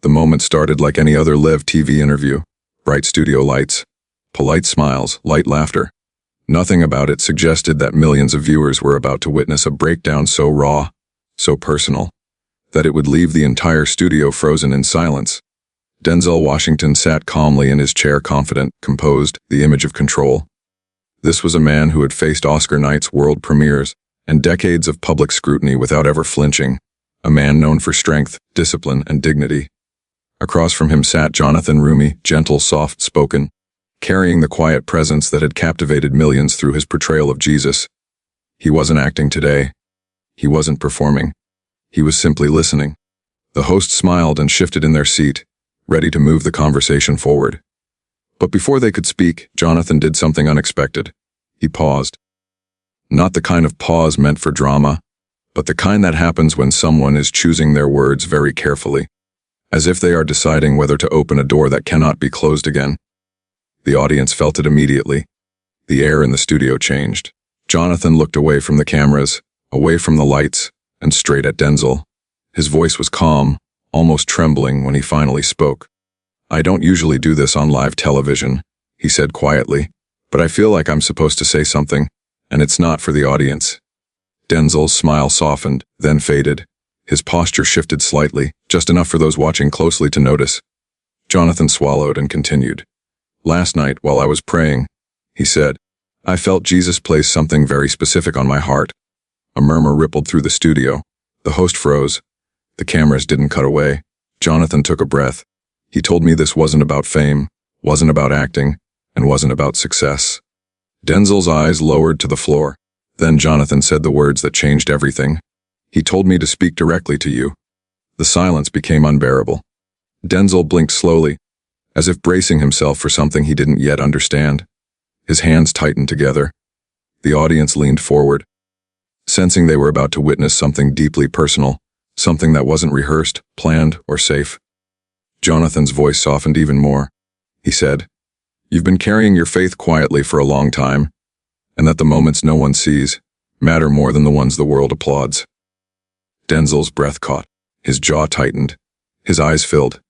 The moment started like any other live TV interview. Bright studio lights, polite smiles, light laughter. Nothing about it suggested that millions of viewers were about to witness a breakdown so raw, so personal, that it would leave the entire studio frozen in silence. Denzel Washington sat calmly in his chair, confident, composed, the image of control. This was a man who had faced Oscar nights, world premieres, and decades of public scrutiny without ever flinching, a man known for strength, discipline, and dignity. Across from him sat Jonathan Roumie, gentle, soft-spoken, carrying the quiet presence that had captivated millions through his portrayal of Jesus. He wasn't acting today. He wasn't performing. He was simply listening. The host smiled and shifted in their seat, ready to move the conversation forward. But before they could speak, Jonathan did something unexpected. He paused. Not the kind of pause meant for drama, but the kind that happens when someone is choosing their words very carefully, as if they are deciding whether to open a door that cannot be closed again. The audience felt it immediately. The air in the studio changed. Jonathan looked away from the cameras, away from the lights, and straight at Denzel. His voice was calm, almost trembling when he finally spoke. "I don't usually do this on live television," he said quietly, "but I feel like I'm supposed to say something, and it's not for the audience." Denzel's smile softened, then faded. His posture shifted slightly, just enough for those watching closely to notice. Jonathan swallowed and continued. "Last night, while I was praying," he said, "I felt Jesus place something very specific on my heart." A murmur rippled through the studio. The host froze. The cameras didn't cut away. Jonathan took a breath. "He told me this wasn't about fame, wasn't about acting, and wasn't about success." Denzel's eyes lowered to the floor. Then Jonathan said the words that changed everything. "He told me to speak directly to you." The silence became unbearable. Denzel blinked slowly, as if bracing himself for something he didn't yet understand. His hands tightened together. The audience leaned forward, sensing they were about to witness something deeply personal, something that wasn't rehearsed, planned, or safe. Jonathan's voice softened even more. He said, "You've been carrying your faith quietly for a long time, and that the moments no one sees matter more than the ones the world applauds." Denzel's breath caught. His jaw tightened. His eyes filled.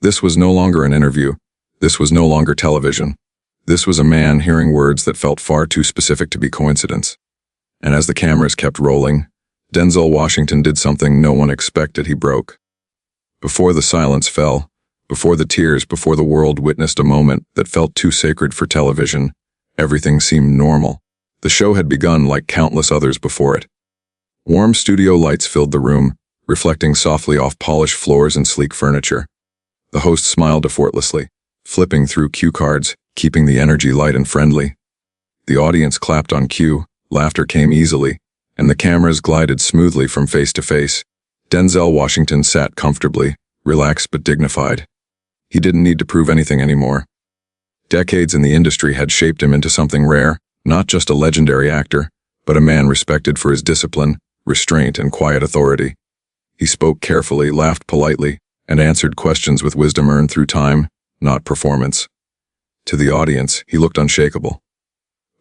This was no longer an interview. This was no longer television. This was a man hearing words that felt far too specific to be coincidence. And as the cameras kept rolling, Denzel Washington did something no one expected. He broke. Before the silence fell, before the tears, before the world witnessed a moment that felt too sacred for television, everything seemed normal. The show had begun like countless others before it. Warm studio lights filled the room, reflecting softly off polished floors and sleek furniture. The host smiled effortlessly, flipping through cue cards, keeping the energy light and friendly. The audience clapped on cue, laughter came easily, and the cameras glided smoothly from face to face. Denzel Washington sat comfortably, relaxed but dignified. He didn't need to prove anything anymore. Decades in the industry had shaped him into something rare, not just a legendary actor, but a man respected for his discipline, restraint, and quiet authority. He spoke carefully, laughed politely, and answered questions with wisdom earned through time, not performance. To the audience, he looked unshakable.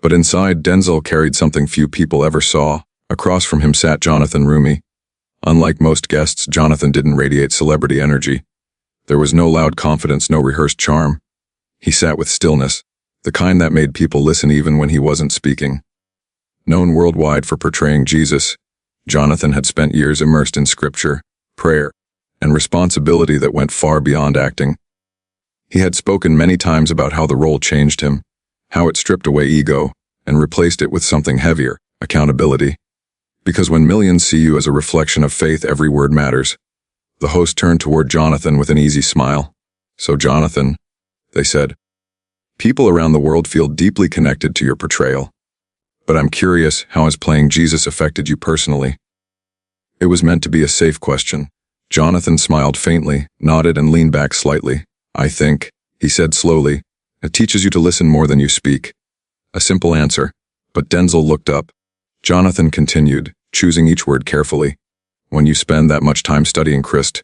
But inside, Denzel carried something few people ever saw. Across from him sat Jonathan Roumie. Unlike most guests, Jonathan didn't radiate celebrity energy. There was no loud confidence, no rehearsed charm. He sat with stillness, the kind that made people listen even when he wasn't speaking. Known worldwide for portraying Jesus, Jonathan had spent years immersed in scripture, prayer, and responsibility that went far beyond acting. He had spoken many times about how the role changed him, how it stripped away ego and replaced it with something heavier, accountability. Because when millions see you as a reflection of faith, every word matters. The host turned toward Jonathan with an easy smile. "So Jonathan," they said, "people around the world feel deeply connected to your portrayal. But I'm curious, how has playing Jesus affected you personally?" It was meant to be a safe question. Jonathan smiled faintly, nodded, and leaned back slightly. "I think," he said slowly, "it teaches you to listen more than you speak." A simple answer, but Denzel looked up. Jonathan continued, choosing each word carefully. "When you spend that much time studying Christ,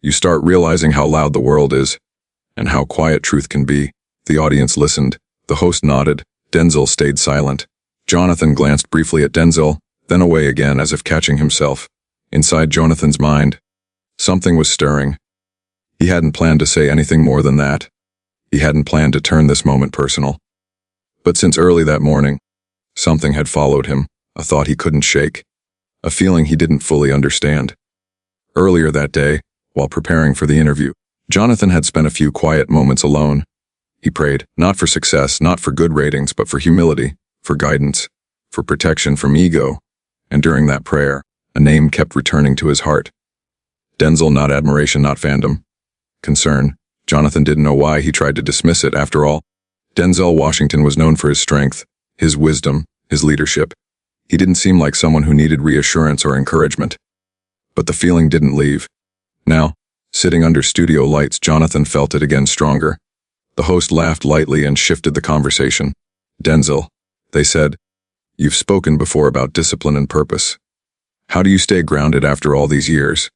you start realizing how loud the world is, and how quiet truth can be." The audience listened. The host nodded. Denzel stayed silent. Jonathan glanced briefly at Denzel, then away again as if catching himself. Inside Jonathan's mind, something was stirring. He hadn't planned to say anything more than that. He hadn't planned to turn this moment personal. But since early that morning, something had followed him, a thought he couldn't shake, a feeling he didn't fully understand. Earlier that day, while preparing for the interview, Jonathan had spent a few quiet moments alone. He prayed, not for success, not for good ratings, but for humility, for guidance, for protection from ego. And during that prayer, a name kept returning to his heart. Denzel, not admiration, not fandom. Concern. Jonathan didn't know why he tried to dismiss it. After all, Denzel Washington was known for his strength, his wisdom, his leadership. He didn't seem like someone who needed reassurance or encouragement. But the feeling didn't leave. Now, sitting under studio lights, Jonathan felt it again stronger. The host laughed lightly and shifted the conversation. Denzel, they said, you've spoken before about discipline and purpose. How do you stay grounded after all these years?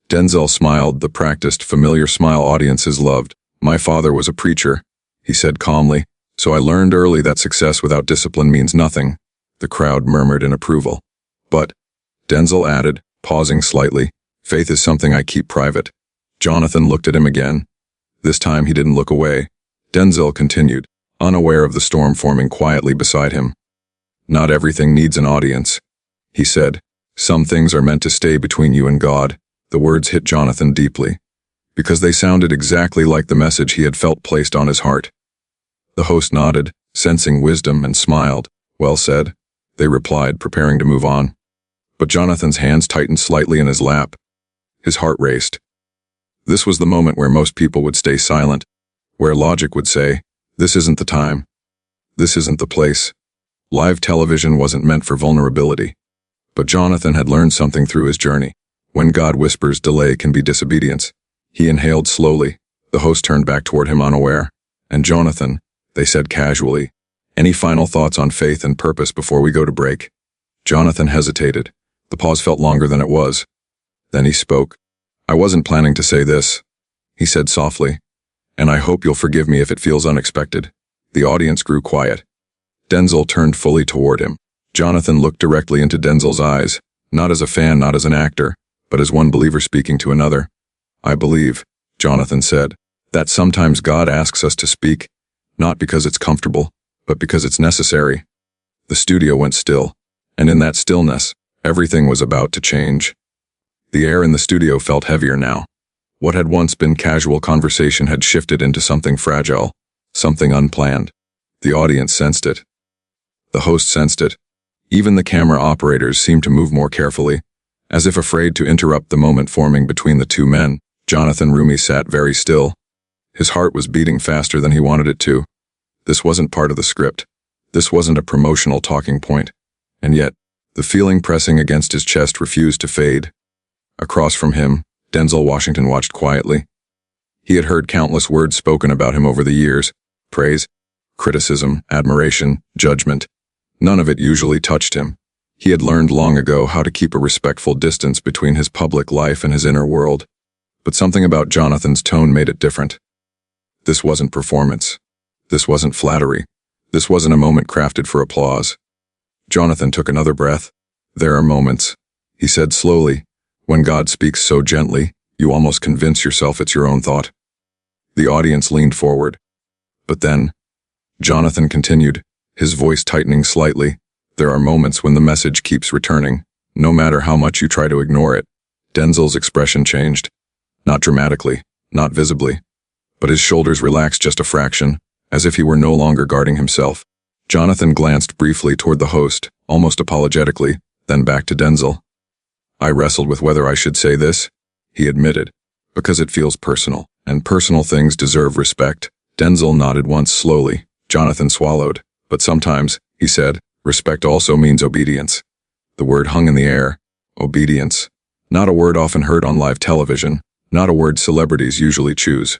Denzel smiled, the practiced, familiar smile audiences loved. My father was a preacher, he said calmly, so I learned early that success without discipline means nothing. The crowd murmured in approval. But, Denzel added, pausing slightly, faith is something I keep private. Jonathan looked at him again. This time he didn't look away. Denzel continued, unaware of the storm forming quietly beside him. Not everything needs an audience, he said. Some things are meant to stay between you and God. The words hit Jonathan deeply, because they sounded exactly like the message he had felt placed on his heart. The host nodded, sensing wisdom, and smiled. Well said, they replied, preparing to move on. But Jonathan's hands tightened slightly in his lap. His heart raced. This was the moment where most people would stay silent, where logic would say, this isn't the time. This isn't the place. Live television wasn't meant for vulnerability. But Jonathan had learned something through his journey. When God whispers, delay can be disobedience. He inhaled slowly. The host turned back toward him unaware. And Jonathan, they said casually, any final thoughts on faith and purpose before we go to break? Jonathan hesitated. The pause felt longer than it was. Then he spoke. I wasn't planning to say this, he said softly, and I hope you'll forgive me if it feels unexpected. The audience grew quiet. Denzel turned fully toward him. Jonathan looked directly into Denzel's eyes, not as a fan, not as an actor, but as one believer speaking to another. I believe, Jonathan said, that sometimes God asks us to speak, not because it's comfortable, but because it's necessary. The studio went still, and in that stillness, everything was about to change. The air in the studio felt heavier now. What had once been casual conversation had shifted into something fragile, something unplanned. The audience sensed it. The host sensed it. Even the camera operators seemed to move more carefully, as if afraid to interrupt the moment forming between the two men. Jonathan Roumie sat very still. His heart was beating faster than he wanted it to. This wasn't part of the script. This wasn't a promotional talking point. And yet, the feeling pressing against his chest refused to fade. Across from him, Denzel Washington watched quietly. He had heard countless words spoken about him over the years. Praise, criticism, admiration, judgment. None of it usually touched him. He had learned long ago how to keep a respectful distance between his public life and his inner world. But something about Jonathan's tone made it different. This wasn't performance. This wasn't flattery. This wasn't a moment crafted for applause. Jonathan took another breath. There are moments, he said slowly, when God speaks so gently, you almost convince yourself it's your own thought. The audience leaned forward. But then, Jonathan continued, his voice tightening slightly, there are moments when the message keeps returning, no matter how much you try to ignore it. Denzel's expression changed. Not dramatically, not visibly, but his shoulders relaxed just a fraction, as if he were no longer guarding himself. Jonathan glanced briefly toward the host, almost apologetically, then back to Denzel. I wrestled with whether I should say this, he admitted, because it feels personal, and personal things deserve respect. Denzel nodded once slowly. Jonathan swallowed. But sometimes, he said, respect also means obedience. The word hung in the air. Obedience. Not a word often heard on live television, not a word celebrities usually choose.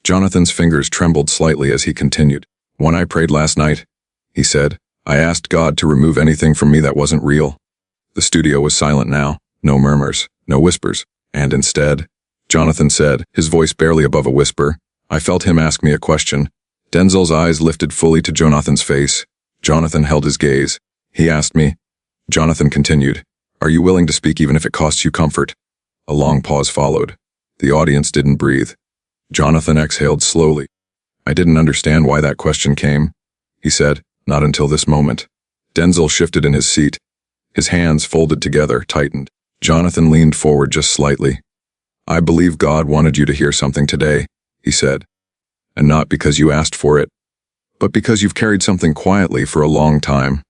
Jonathan's fingers trembled slightly as he continued. When I prayed last night, he said, I asked God to remove anything from me that wasn't real. The studio was silent now, no murmurs, no whispers, and instead, Jonathan said, his voice barely above a whisper, I felt him ask me a question. Denzel's eyes lifted fully to Jonathan's face. Jonathan held his gaze. He asked me. Jonathan continued, are you willing to speak even if it costs you comfort? A long pause followed. The audience didn't breathe. Jonathan exhaled slowly. "I didn't understand why that question came," he said, "not until this moment." Denzel shifted in his seat. His hands, folded together, tightened. Jonathan leaned forward just slightly. "I believe God wanted you to hear something today," he said. "And not because you asked for it, but because you've carried something quietly for a long time."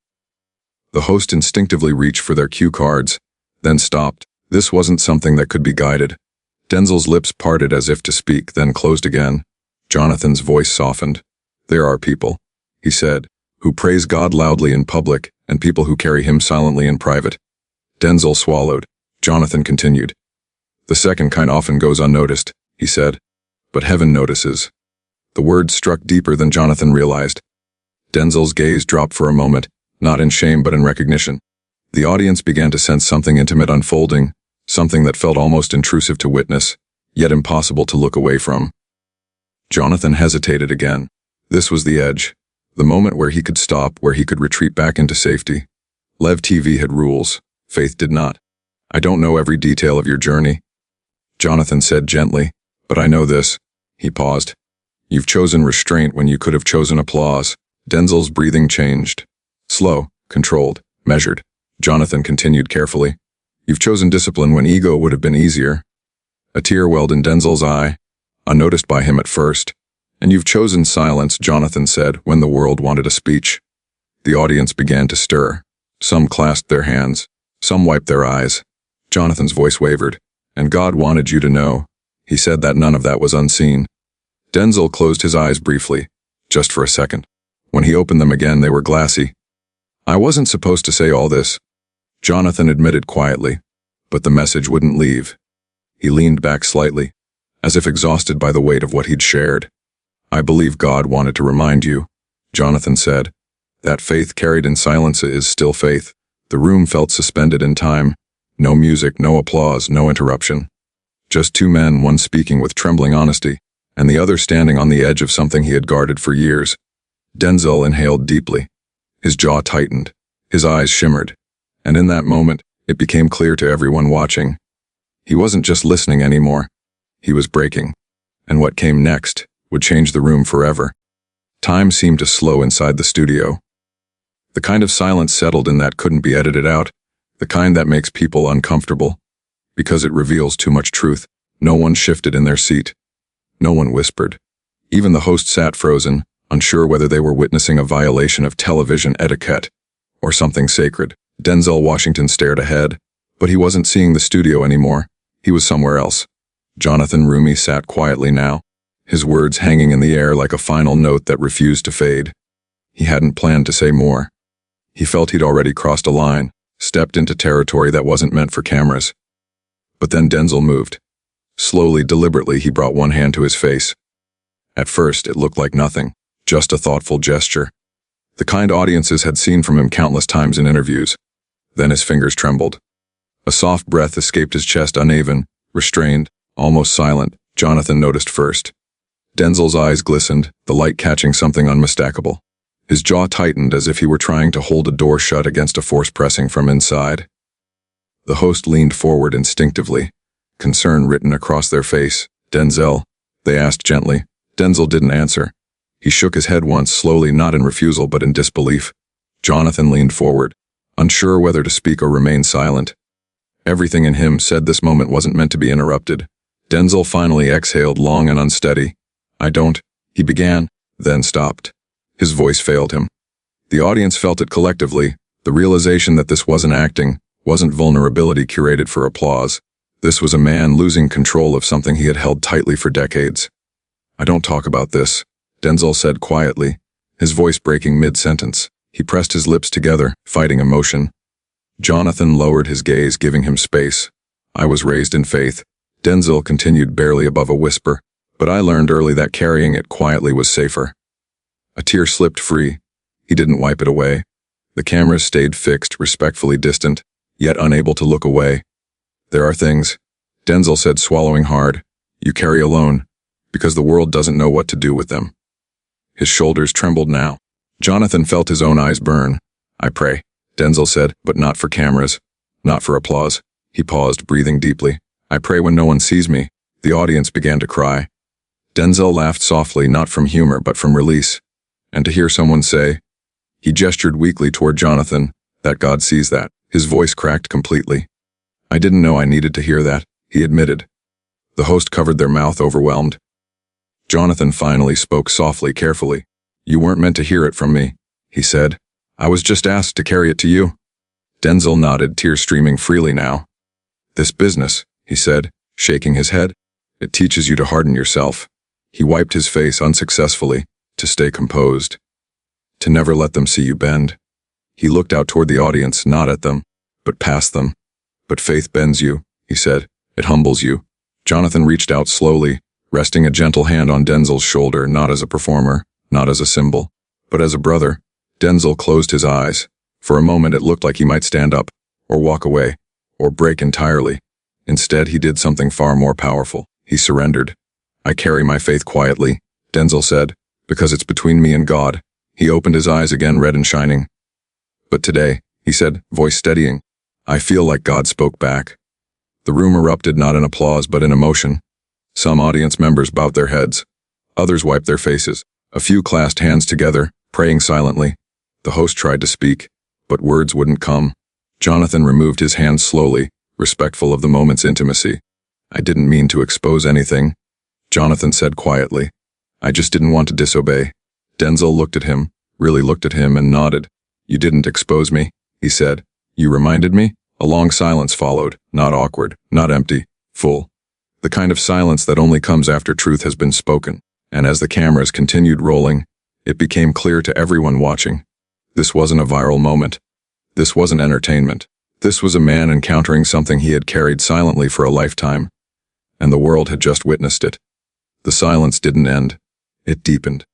The host instinctively reached for their cue cards, then stopped. This wasn't something that could be guided. Denzel's lips parted as if to speak, then closed again. Jonathan's voice softened. "There are people," he said, "who praise God loudly in public and people who carry him silently in private." Denzel swallowed. Jonathan continued. "The second kind often goes unnoticed," he said, "but heaven notices." The words struck deeper than Jonathan realized. Denzel's gaze dropped for a moment, not in shame but in recognition. The audience began to sense something intimate unfolding, something that felt almost intrusive to witness, yet impossible to look away from. Jonathan hesitated again. This was the edge, the moment where he could stop, where he could retreat back into safety. Lev TV had rules. Faith did not. "I don't know every detail of your journey," Jonathan said gently, "but I know this." He paused. "You've chosen restraint when you could have chosen applause." Denzel's breathing changed. Slow, controlled, measured. Jonathan continued carefully. "You've chosen discipline when ego would have been easier." A tear welled in Denzel's eye, unnoticed by him at first. "And you've chosen silence," Jonathan said, "when the world wanted a speech." The audience began to stir. Some clasped their hands. Some wiped their eyes. Jonathan's voice wavered. "And God wanted you to know," he said, "that none of that was unseen." Denzel closed his eyes briefly, just for a second. When he opened them again, they were glassy. "I wasn't supposed to say all this," Jonathan admitted quietly, but the message wouldn't leave. He leaned back slightly, as if exhausted by the weight of what he'd shared. "I believe God wanted to remind you," Jonathan said, "that faith carried in silence is still faith." The room felt suspended in time. No music, no applause, no interruption. Just two men, one speaking with trembling honesty, and the other standing on the edge of something he had guarded for years. Denzel inhaled deeply. His jaw tightened. His eyes shimmered. And in that moment, it became clear to everyone watching. He wasn't just listening anymore. He was breaking. And what came next would change the room forever. Time seemed to slow inside the studio. The kind of silence settled in that couldn't be edited out, the kind that makes people uncomfortable. Because it reveals too much truth, no one shifted in their seat. No one whispered. Even the host sat frozen, unsure whether they were witnessing a violation of television etiquette or something sacred. Denzel Washington stared ahead, but he wasn't seeing the studio anymore. He was somewhere else. Jonathan Roumie sat quietly now, his words hanging in the air like a final note that refused to fade. He hadn't planned to say more. He felt he'd already crossed a line, stepped into territory that wasn't meant for cameras. But then Denzel moved. Slowly, deliberately, he brought one hand to his face. At first, it looked like nothing, just a thoughtful gesture. The kind audiences had seen from him countless times in interviews. Then his fingers trembled. A soft breath escaped his chest, uneven, restrained, almost silent. Jonathan noticed first. Denzel's eyes glistened, the light catching something unmistakable. His jaw tightened as if he were trying to hold a door shut against a force pressing from inside. The host leaned forward instinctively, concern written across their face. "Denzel?" they asked gently. Denzel didn't answer. He shook his head once, slowly, not in refusal but in disbelief. Jonathan leaned forward, unsure whether to speak or remain silent. Everything in him said this moment wasn't meant to be interrupted. Denzel finally exhaled, long and unsteady. "I don't," he began, then stopped. His voice failed him. The audience felt it collectively, the realization that this wasn't acting, wasn't vulnerability curated for applause. This was a man losing control of something he had held tightly for decades. "I don't talk about this," Denzel said quietly, his voice breaking mid-sentence. He pressed his lips together, fighting emotion. Jonathan lowered his gaze, giving him space. "I was raised in faith," Denzel continued, barely above a whisper, "but I learned early that carrying it quietly was safer." A tear slipped free. He didn't wipe it away. The cameras stayed fixed, respectfully distant, yet unable to look away. "There are things," Denzel said, swallowing hard, "you carry alone, because the world doesn't know what to do with them." His shoulders trembled now. Jonathan felt his own eyes burn. "I pray," Denzel said, "but not for cameras, not for applause." He paused, breathing deeply. "I pray when no one sees me." The audience began to cry. Denzel laughed softly, not from humor but from release. And to hear someone say, he gestured weakly toward Jonathan, that God sees that. His voice cracked completely. I didn't know I needed to hear that, he admitted. The host covered their mouth, overwhelmed. Jonathan finally spoke softly, carefully. You weren't meant to hear it from me, he said. I was just asked to carry it to you. Denzel nodded, tears streaming freely now. This business, he said, shaking his head, it teaches you to harden yourself. He wiped his face unsuccessfully, to stay composed. To never let them see you bend. He looked out toward the audience, not at them, but past them. But faith bends you, he said. It humbles you. Jonathan reached out slowly, resting a gentle hand on Denzel's shoulder, not as a performer, not as a symbol, but as a brother. Denzel closed his eyes. For a moment it looked like he might stand up, or walk away, or break entirely. Instead, he did something far more powerful. He surrendered. I carry my faith quietly, Denzel said, because it's between me and God. He opened his eyes again, red and shining. But today, he said, voice steadying, I feel like God spoke back. The room erupted, not in applause but in emotion. Some audience members bowed their heads. Others wiped their faces. A few clasped hands together, praying silently. The host tried to speak, but words wouldn't come. Jonathan removed his hands slowly, respectful of the moment's intimacy. I didn't mean to expose anything, Jonathan said quietly. I just didn't want to disobey. Denzel looked at him, really looked at him, and nodded. You didn't expose me, he said. You reminded me? A long silence followed, not awkward, not empty, full. The kind of silence that only comes after truth has been spoken. And as the cameras continued rolling, it became clear to everyone watching. This wasn't a viral moment. This wasn't entertainment. This was a man encountering something he had carried silently for a lifetime. And the world had just witnessed it. The silence didn't end. It deepened.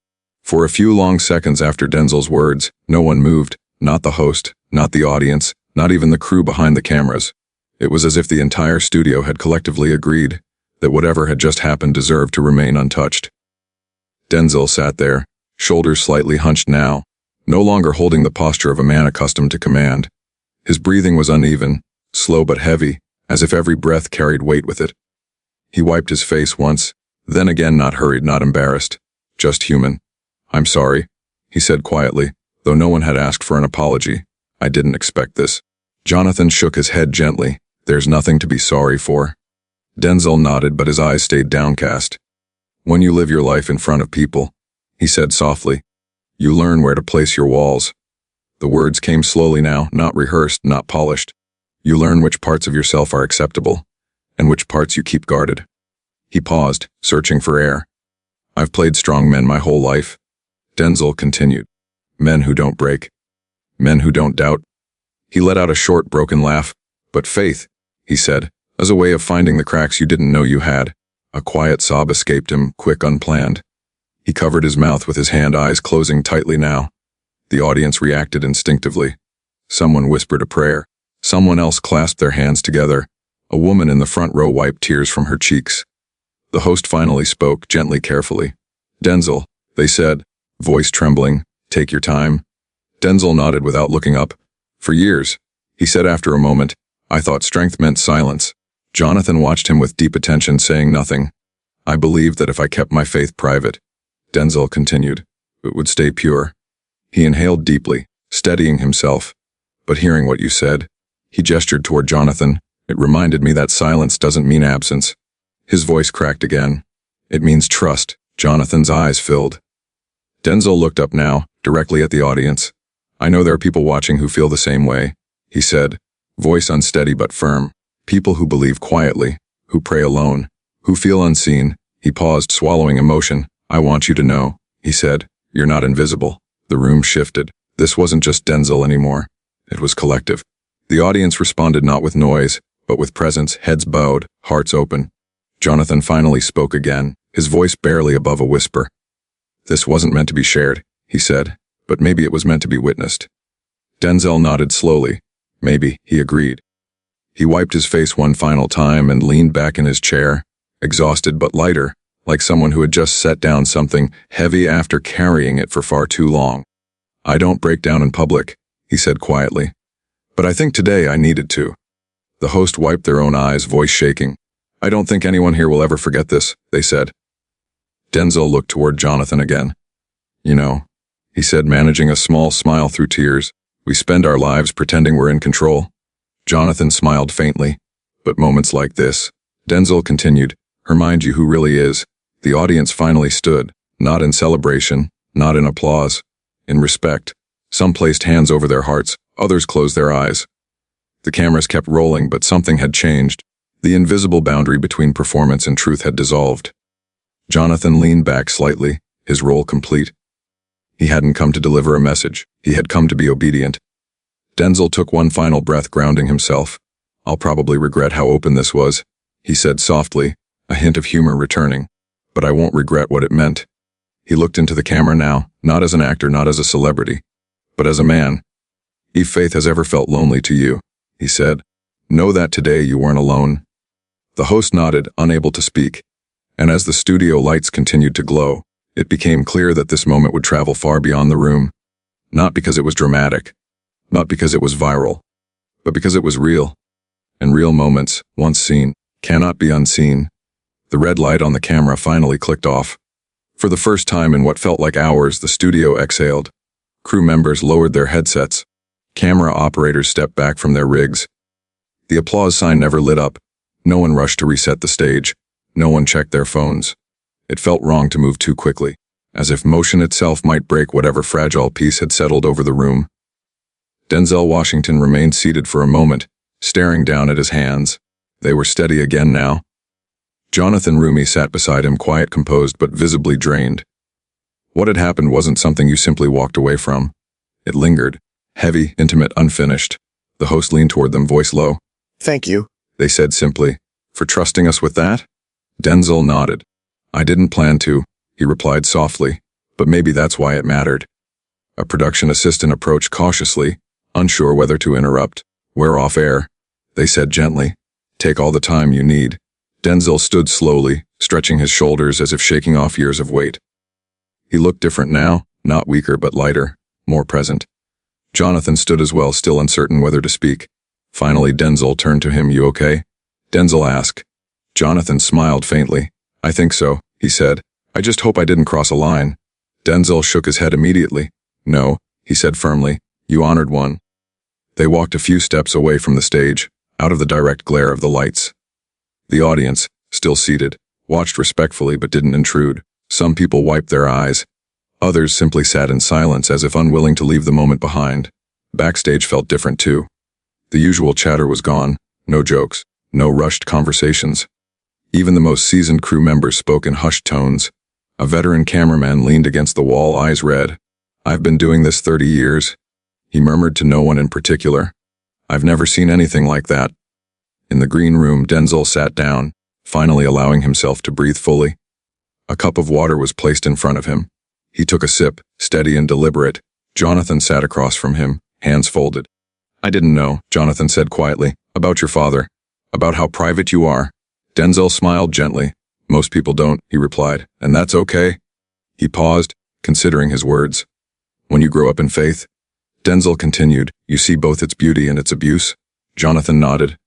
For a few long seconds after Denzel's words, no one moved, not the host, not the audience, not even the crew behind the cameras. It was as if the entire studio had collectively agreed that whatever had just happened deserved to remain untouched. Denzel sat there, shoulders slightly hunched now, no longer holding the posture of a man accustomed to command. His breathing was uneven, slow but heavy, as if every breath carried weight with it. He wiped his face once, then again, not hurried, not embarrassed, just human. I'm sorry, he said quietly, though no one had asked for an apology. I didn't expect this. Jonathan shook his head gently. There's nothing to be sorry for. Denzel nodded, but his eyes stayed downcast. When you live your life in front of people, he said softly, you learn where to place your walls. The words came slowly now, not rehearsed, not polished. You learn which parts of yourself are acceptable, and which parts you keep guarded. He paused, searching for air. I've played strong men my whole life. Denzel continued. Men who don't break. Men who don't doubt. He let out a short, broken laugh. But faith, he said, as a way of finding the cracks you didn't know you had. A quiet sob escaped him, quick, unplanned. He covered his mouth with his hand, eyes closing tightly now. The audience reacted instinctively. Someone whispered a prayer. Someone else clasped their hands together. A woman in the front row wiped tears from her cheeks. The host finally spoke, gently, carefully. Denzel, they said, voice trembling, take your time. Denzel nodded without looking up. For years, he said after a moment, I thought strength meant silence. Jonathan watched him with deep attention, saying nothing. I believed that if I kept my faith private, Denzel continued, it would stay pure. He inhaled deeply, steadying himself. But hearing what you said, he gestured toward Jonathan. It reminded me that silence doesn't mean absence. His voice cracked again. It means trust. Jonathan's eyes filled. Denzel looked up now, directly at the audience. I know there are people watching who feel the same way, he said, voice unsteady but firm. People who believe quietly, who pray alone, who feel unseen. He paused, swallowing emotion. I want you to know, he said, you're not invisible. The room shifted. This wasn't just Denzel anymore. It was collective. The audience responded not with noise, but with presence, heads bowed, hearts open. Jonathan finally spoke again, his voice barely above a whisper. This wasn't meant to be shared, he said, but maybe it was meant to be witnessed. Denzel nodded slowly. Maybe, he agreed. He wiped his face one final time and leaned back in his chair, exhausted but lighter, like someone who had just set down something heavy after carrying it for far too long. I don't break down in public, he said quietly. But I think today I needed to. The host wiped their own eyes, voice shaking. I don't think anyone here will ever forget this, they said. Denzel looked toward Jonathan again. You know, he said, managing a small smile through tears, we spend our lives pretending we're in control. Jonathan smiled faintly. But moments like this, Denzel continued, remind you who really is. The audience finally stood, not in celebration, not in applause, in respect. Some placed hands over their hearts, others closed their eyes. The cameras kept rolling, but something had changed. The invisible boundary between performance and truth had dissolved. Jonathan leaned back slightly, his role complete. He hadn't come to deliver a message, he had come to be obedient. Denzel took one final breath, grounding himself. I'll probably regret how open this was, he said softly, a hint of humor returning. But I won't regret what it meant. He looked into the camera now, not as an actor, not as a celebrity, but as a man. If faith has ever felt lonely to you, he said, know that today you weren't alone. The host nodded, unable to speak, and as the studio lights continued to glow, it became clear that this moment would travel far beyond the room. Not because it was dramatic, not because it was viral, but because it was real. And real moments, once seen, cannot be unseen. The red light on the camera finally clicked off. For the first time in what felt like hours, the studio exhaled. Crew members lowered their headsets. Camera operators stepped back from their rigs. The applause sign never lit up. No one rushed to reset the stage. No one checked their phones. It felt wrong to move too quickly, as if motion itself might break whatever fragile peace had settled over the room. Denzel Washington remained seated for a moment, staring down at his hands. They were steady again now. Jonathan Roumie sat beside him, quiet, composed, but visibly drained. What had happened wasn't something you simply walked away from. It lingered, heavy, intimate, unfinished. The host leaned toward them, voice low. Thank you, they said simply. For trusting us with that? Denzel nodded. I didn't plan to, he replied softly, but maybe that's why it mattered. A production assistant approached cautiously, unsure whether to interrupt. We're off air, they said gently. Take all the time you need. Denzel stood slowly, stretching his shoulders as if shaking off years of weight. He looked different now, not weaker but lighter, more present. Jonathan stood as well, still uncertain whether to speak. Finally, Denzel turned to him. You okay? Denzel asked. Jonathan smiled faintly. I think so, he said. I just hope I didn't cross a line. Denzel shook his head immediately. No, he said firmly. You honored one. They walked a few steps away from the stage, out of the direct glare of the lights. The audience, still seated, watched respectfully but didn't intrude. Some people wiped their eyes. Others simply sat in silence as if unwilling to leave the moment behind. Backstage felt different too. The usual chatter was gone, no jokes, no rushed conversations. Even the most seasoned crew members spoke in hushed tones. A veteran cameraman leaned against the wall, eyes red. I've been doing this 30 years. He murmured to no one in particular. I've never seen anything like that. In the green room, Denzel sat down, finally allowing himself to breathe fully. A cup of water was placed in front of him. He took a sip, steady and deliberate. Jonathan sat across from him, hands folded. I didn't know, Jonathan said quietly, about your father, about how private you are. Denzel smiled gently. Most people don't, he replied, and that's okay. He paused, considering his words. When you grow up in faith, Denzel continued, you see both its beauty and its abuse. Jonathan nodded.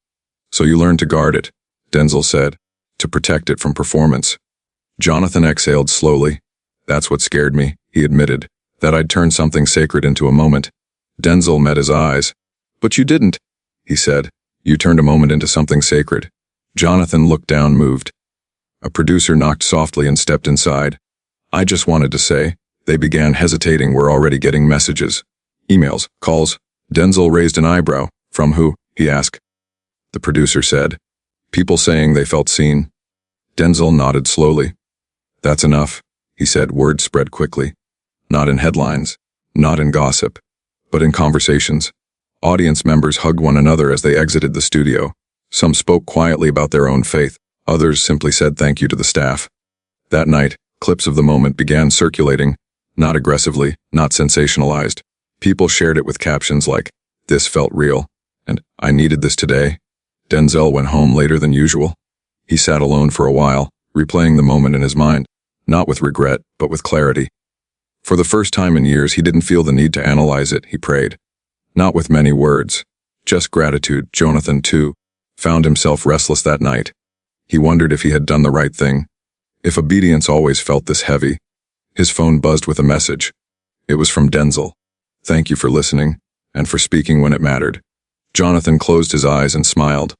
So you learn to guard it, Denzel said, to protect it from performance. Jonathan exhaled slowly. That's what scared me, he admitted, that I'd turn something sacred into a moment. Denzel met his eyes. But you didn't, he said. You turned a moment into something sacred. Jonathan looked down, moved. A producer knocked softly and stepped inside. I just wanted to say. They began hesitating. We're already getting messages. Emails, calls. Denzel raised an eyebrow. From who? He asked. The producer said. People saying they felt seen. Denzel nodded slowly. That's enough, he said. Words spread quickly. Not in headlines, not in gossip, but in conversations. Audience members hugged one another as they exited the studio. Some spoke quietly about their own faith. Others simply said thank you to the staff. That night, clips of the moment began circulating, not aggressively, not sensationalized. People shared it with captions like, this felt real, and I needed this today. Denzel went home later than usual. He sat alone for a while, replaying the moment in his mind, not with regret, but with clarity. For the first time in years, he didn't feel the need to analyze it, he prayed. Not with many words, just gratitude. Jonathan, too, found himself restless that night. He wondered if he had done the right thing, If obedience always felt this heavy, his phone buzzed with a message. It was from Denzel. Thank you for listening, and for speaking when it mattered. Jonathan closed his eyes and smiled.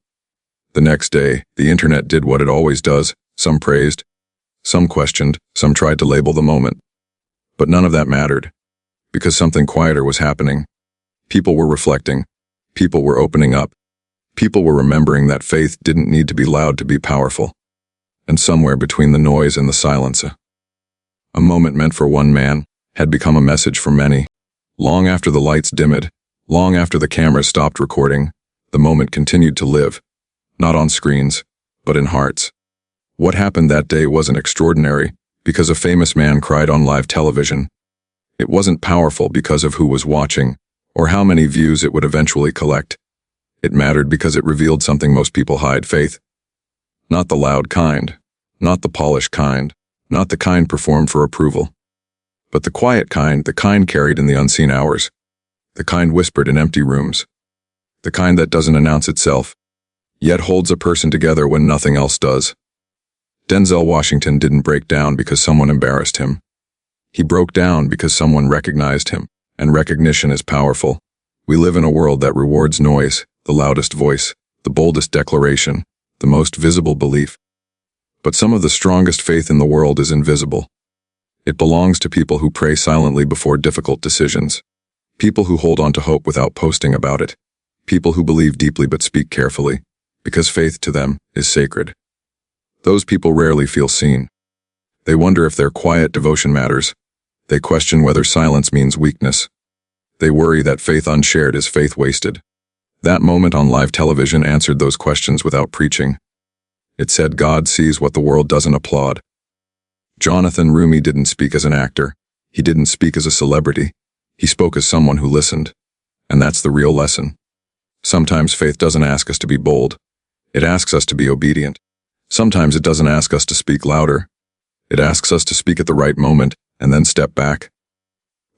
The next day, the internet did what it always does. Some praised, some questioned, some tried to label the moment. But none of that mattered, because something quieter was happening. People were reflecting. People were opening up. People were remembering that faith didn't need to be loud to be powerful. And somewhere between the noise and the silence, a moment meant for one man had become a message for many. Long after the lights dimmed, long after the cameras stopped recording, the moment continued to live, not on screens, but in hearts. What happened that day wasn't extraordinary because a famous man cried on live television. It wasn't powerful because of who was watching or how many views it would eventually collect. It mattered because it revealed something most people hide: faith. Not the loud kind, not the polished kind, not the kind performed for approval, but the quiet kind, the kind carried in the unseen hours, the kind whispered in empty rooms, the kind that doesn't announce itself, yet holds a person together when nothing else does. Denzel Washington didn't break down because someone embarrassed him. He broke down because someone recognized him, and recognition is powerful. We live in a world that rewards noise, the loudest voice, the boldest declaration, the most visible belief. But some of the strongest faith in the world is invisible. It belongs to people who pray silently before difficult decisions, people who hold on to hope without posting about it, people who believe deeply but speak carefully, because faith to them is sacred. Those people rarely feel seen. They wonder if their quiet devotion matters. They question whether silence means weakness. They worry that faith unshared is faith wasted. That moment on live television answered those questions without preaching. It said God sees what the world doesn't applaud. Jonathan Roumie didn't speak as an actor. He didn't speak as a celebrity. He spoke as someone who listened. And that's the real lesson. Sometimes faith doesn't ask us to be bold. It asks us to be obedient. Sometimes it doesn't ask us to speak louder. It asks us to speak at the right moment and then step back.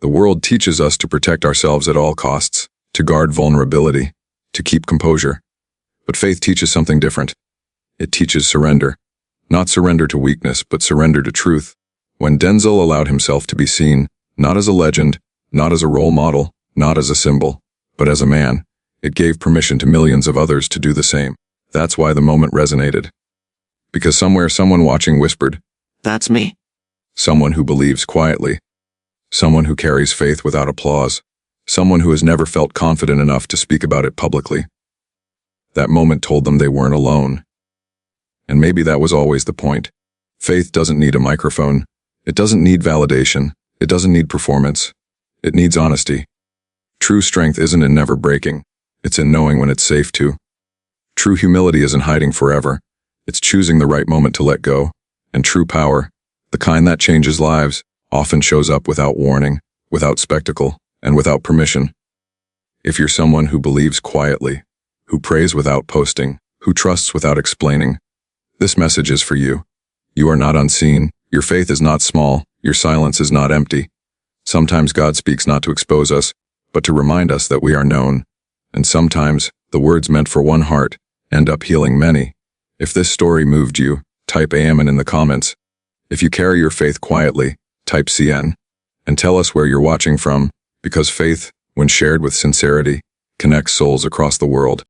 The world teaches us to protect ourselves at all costs, to guard vulnerability, to keep composure. But faith teaches something different. It teaches surrender. Not surrender to weakness, but surrender to truth. When Denzel allowed himself to be seen, not as a legend, not as a role model, not as a symbol, but as a man, it gave permission to millions of others to do the same. That's why the moment resonated. Because somewhere someone watching whispered, "That's me." Someone who believes quietly. Someone who carries faith without applause. Someone who has never felt confident enough to speak about it publicly. That moment told them they weren't alone. And maybe that was always the point. Faith doesn't need a microphone. It doesn't need validation. It doesn't need performance. It needs honesty. True strength isn't in never breaking. It's in knowing when it's safe to. True humility isn't hiding forever. It's choosing the right moment to let go. And true power, the kind that changes lives, often shows up without warning, without spectacle, and without permission. If you're someone who believes quietly, who prays without posting, who trusts without explaining, this message is for you. You are not unseen. Your faith is not small. Your silence is not empty. Sometimes God speaks not to expose us, but to remind us that we are known. And sometimes, the words meant for one heart end up healing many. If this story moved you, type Amen in the comments. If you carry your faith quietly, type CN. And tell us where you're watching from, because faith, when shared with sincerity, connects souls across the world.